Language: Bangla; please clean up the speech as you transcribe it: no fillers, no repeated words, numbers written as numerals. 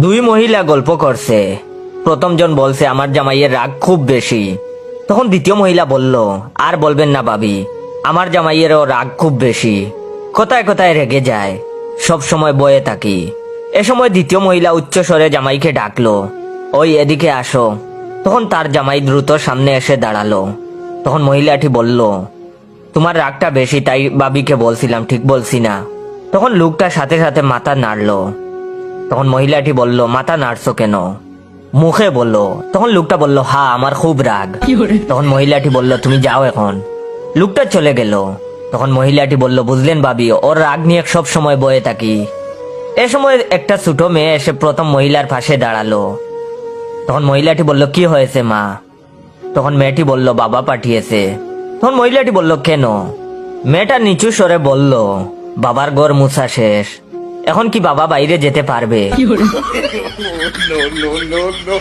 দুই মহিলা গল্প করছে। প্রথম জন বলছে আমার জামাইয়ের রাগ খুব বেশি। তখন দ্বিতীয় মহিলা বলল, আর বলবেন না ভাবি, আমার জামাইয়েরও রাগ খুব বেশি, কোথায় কোথায় রেগে যায়, সব সময় বয়ে থাকি। এ সময় দ্বিতীয় মহিলা উচ্চ স্বরে জামাইকে ডাকলো, ওই এদিকে আসো। তখন তার জামাই দ্রুত সামনে এসে দাঁড়ালো। তখন মহিলাটি বলল, তোমার রাগটা বেশি, তাই ভাবিকে বলছিলাম, ঠিক বলছি না? তখন লোকটা সাথে সাথে মাথা নাড়লো। তখন মহিলাটি বলল, মাথা নাড়ছো কেন? মুখে বললো। তখন লোকটা বলল, হ্যাঁ আমার খুব রাগ। তখন মহিলাটি বলল, তুমি যাও এখন। লোকটা চলে গেল। তখন মহিলাটি বলল, বুঝলেন ভাবি, ওর রাগ নিয়ে সব সময় বয়ে থাকি। এ সময় একটা ছোট মেয়ে এসে প্রথম মহিলার পাশে দাঁড়ালো। তখন মহিলাটি বলল, কি হয়েছে মা? তখন মেয়েটি বলল, বাবা পাঠিয়েছে। তখন মহিলাটি বলল, কেন? মেয়েটা নিচু স্বরে বলল, বাবার ঘর মুছা শেষ, এখন কি বাবা বাইরে যেতে পারবে? No, no, no, no.